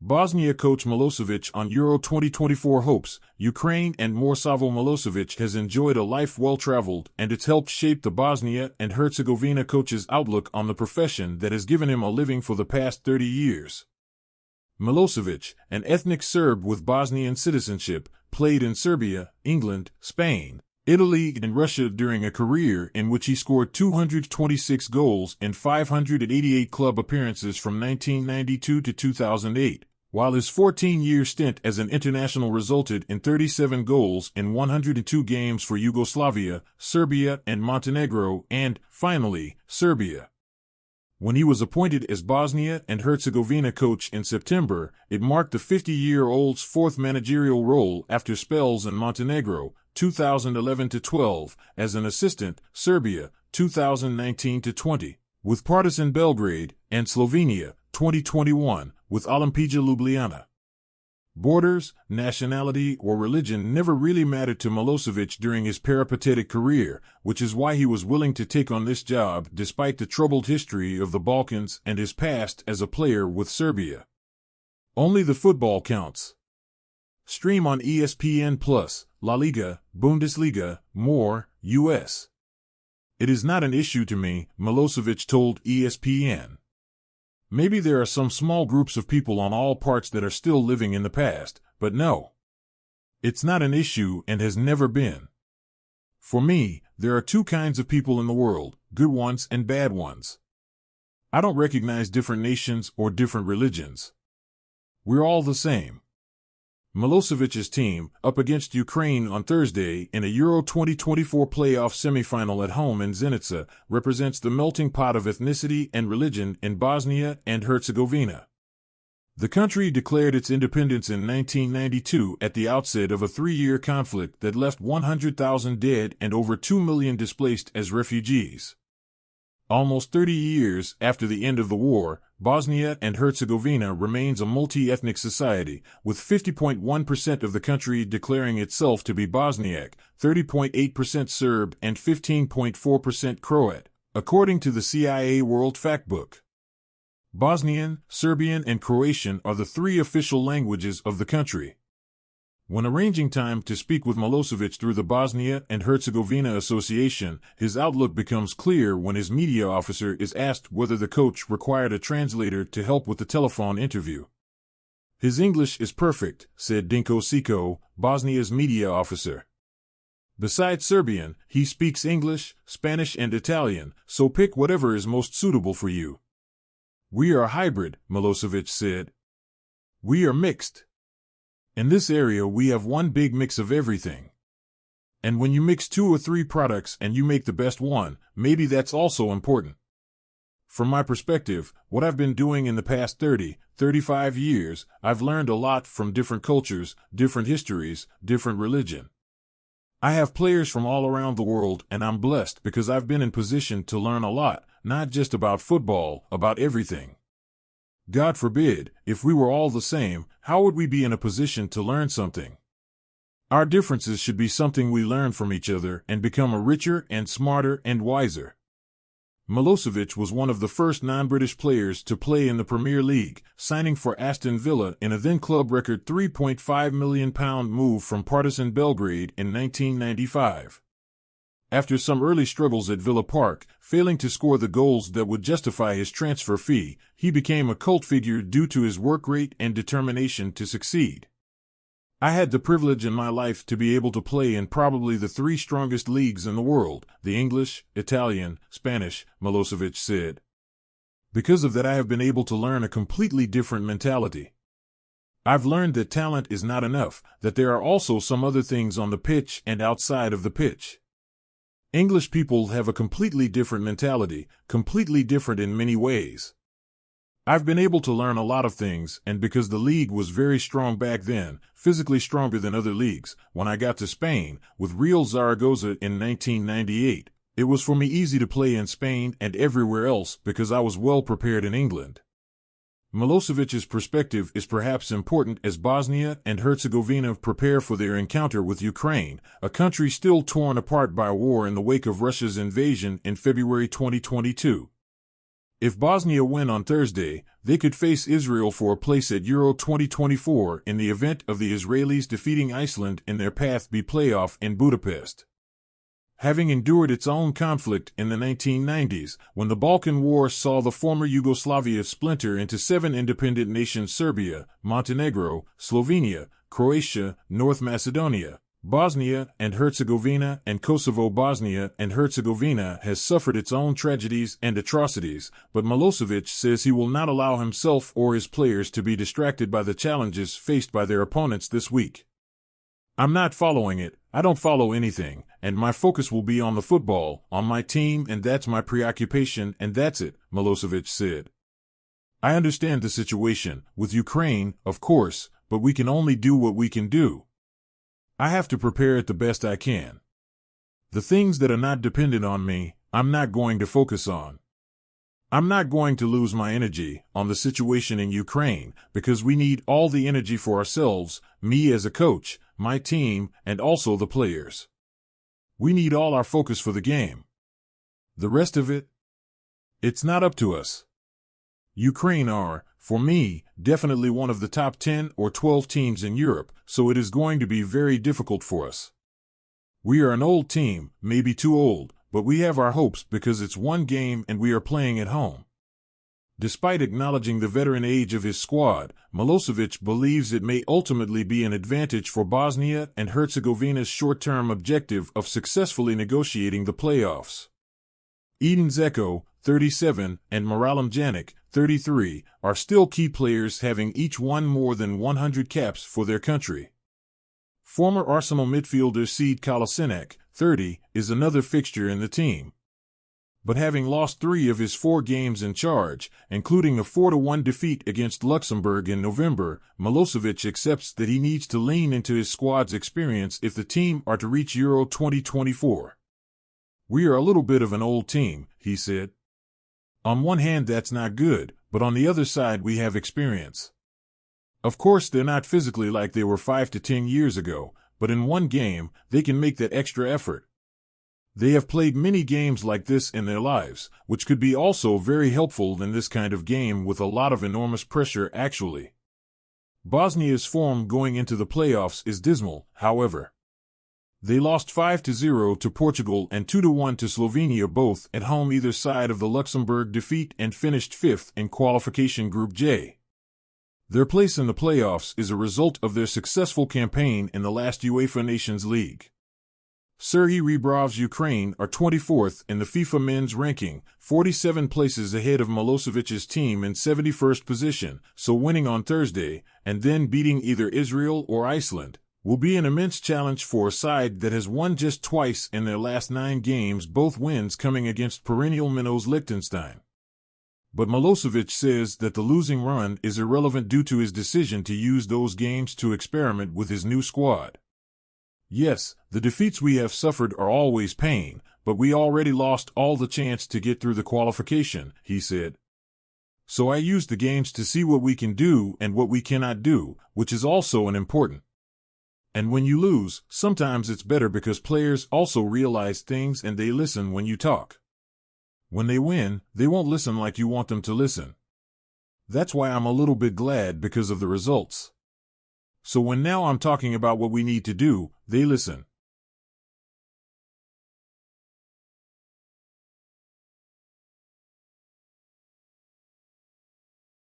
Bosnia coach Milosevic on Euro 2024 hopes. Ukraine and more. Savo Milosevic has enjoyed a life well-traveled, and it's helped shape the Bosnia and Herzegovina coach's outlook on the profession that has given him a living for the past 30 years. Milosevic, an ethnic Serb with Bosnian citizenship, played in Serbia, England, Spain, Italy, and Russia during a career in which he scored 226 goals in 588 club appearances from 1992 to 2008. While his 14-year stint as an international resulted in 37 goals in 102 games for Yugoslavia, Serbia and Montenegro, and, finally, Serbia. When he was appointed as Bosnia and Herzegovina coach in September, it marked the 50-year-old's fourth managerial role after spells in Montenegro, 2011-12, as an assistant, Serbia, 2019-20, with Partizan Belgrade, and Slovenia, 2021, with Olimpija Ljubljana. Borders, nationality, or religion never really mattered to Milosevic during his peripatetic career, which is why he was willing to take on this job despite the troubled history of the Balkans and his past as a player with Serbia. Only the football counts. Stream on ESPN+, La Liga, Bundesliga, more, US. It is not an issue to me, Milosevic told ESPN. Maybe there are some small groups of people on all parts that are still living in the past, but no. It's not an issue and has never been. For me, there are two kinds of people in the world, good ones and bad ones. I don't recognize different nations or different religions. We're all the same. Milosevic's team, up against Ukraine on Thursday in a Euro 2024 playoff semifinal at home in Zenica, represents the melting pot of ethnicity and religion in Bosnia and Herzegovina. The country declared its independence in 1992 at the outset of a 3-year conflict that left 100,000 dead and over 2 million displaced as refugees. Almost 30 years after the end of the war, Bosnia and Herzegovina remains a multi-ethnic society, with 50.1% of the country declaring itself to be Bosniak, 30.8% Serb, and 15.4% Croat, according to the CIA World Factbook. Bosnian, Serbian, and Croatian are the 3 official languages of the country. When arranging time to speak with Milosevic through the Bosnia and Herzegovina Association, his outlook becomes clear when his media officer is asked whether the coach required a translator to help with the telephone interview. His English is perfect, said Dinko Siko, Bosnia's media officer. Besides Serbian, he speaks English, Spanish, and Italian, so pick whatever is most suitable for you. We are a hybrid, Milosevic said. We are mixed. In this area we have one big mix of everything. And when you mix 2 or 3 products and you make the best one, maybe that's also important. From my perspective, what I've been doing in the past 35 years, I've learned a lot from different cultures, different histories, different religion. I have players from all around the world, and I'm blessed because I've been in position to learn a lot, not just about football, about everything. God forbid, if we were all the same, how would we be in a position to learn something? Our differences should be something we learn from each other and become a richer and smarter and wiser. Milosevic was one of the first non-British players to play in the Premier League, signing for Aston Villa in a then club record £3.5 million move from Partizan Belgrade in 1995. After some early struggles at Villa Park, failing to score the goals that would justify his transfer fee, he became a cult figure due to his work rate and determination to succeed. I had the privilege in my life to be able to play in probably the 3 strongest leagues in the world, the English, Italian, Spanish, Milosevic said. Because of that I have been able to learn a completely different mentality. I've learned that talent is not enough, that there are also some other things on the pitch and outside of the pitch. English people have a completely different mentality, completely different in many ways. I've been able to learn a lot of things, and because the league was very strong back then, physically stronger than other leagues, when I got to Spain, with Real Zaragoza in 1998, it was for me easy to play in Spain and everywhere else because I was well prepared in England. Milosevic's perspective is perhaps important as Bosnia and Herzegovina prepare for their encounter with Ukraine, a country still torn apart by war in the wake of Russia's invasion in February 2022. If Bosnia win on Thursday, they could face Israel for a place at Euro 2024 in the event of the Israelis defeating Iceland in their Path B playoff in Budapest. Having endured its own conflict in the 1990s, when the Balkan War saw the former Yugoslavia splinter into 7 independent nations: Serbia, Montenegro, Slovenia, Croatia, North Macedonia, Bosnia and Herzegovina, and Kosovo. Bosnia and Herzegovina has suffered its own tragedies and atrocities, but Milosevic says he will not allow himself or his players to be distracted by the challenges faced by their opponents this week. "I'm not following it, I don't follow anything, and my focus will be on the football, on my team, and that's my preoccupation, and that's it," Milosevic said. "I understand the situation, with Ukraine, of course, but we can only do what we can do. I have to prepare it the best I can. The things that are not dependent on me, I'm not going to focus on. I'm not going to lose my energy on the situation in Ukraine, because we need all the energy for ourselves, me as a coach, my team, and also the players. We need all our focus for the game. The rest of it? It's not up to us." Ukraine are, for me, definitely one of the top 10 or 12 teams in Europe, so it is going to be very difficult for us. We are an old team, maybe too old, but we have our hopes because it's one game and we are playing at home. Despite acknowledging the veteran age of his squad, Milosevic believes it may ultimately be an advantage for Bosnia and Herzegovina's short-term objective of successfully negotiating the playoffs. Edin Dzeko, 37, and Miralem Pjanic, 33, are still key players, having each won more than 100 caps for their country. Former Arsenal midfielder Sead Kolasinac, 30, is another fixture in the team. But having lost 3 of his 4 games in charge, including a 4-1 defeat against Luxembourg in November, Milosevic accepts that he needs to lean into his squad's experience if the team are to reach Euro 2024. "We are a little bit of an old team," he said. "On one hand that's not good, but on the other side we have experience. Of course they're not physically like they were 5 to 10 years ago, but in one game, they can make that extra effort. They have played many games like this in their lives, which could be also very helpful in this kind of game with a lot of enormous pressure actually." Bosnia's form going into the playoffs is dismal, however. They lost 5-0 to Portugal and 2-1 to Slovenia, both at home, either side of the Luxembourg defeat, and finished 5th in qualification Group J. Their place in the playoffs is a result of their successful campaign in the last UEFA Nations League. Sergei Rebrov's Ukraine are 24th in the FIFA men's ranking, 47 places ahead of Milosevic's team in 71st position, so winning on Thursday, and then beating either Israel or Iceland, will be an immense challenge for a side that has won just twice in their last 9 games, both wins coming against perennial minnows Liechtenstein. But Milosevic says that the losing run is irrelevant due to his decision to use those games to experiment with his new squad. "Yes, the defeats we have suffered are always pain, but we already lost all the chance to get through the qualification," he said. "So I used the games to see what we can do and what we cannot do, which is also an important. And when you lose, sometimes it's better because players also realize things and they listen when you talk. When they win, they won't listen like you want them to listen. That's why I'm a little bit glad because of the results. So when now I'm talking about what we need to do, they listen."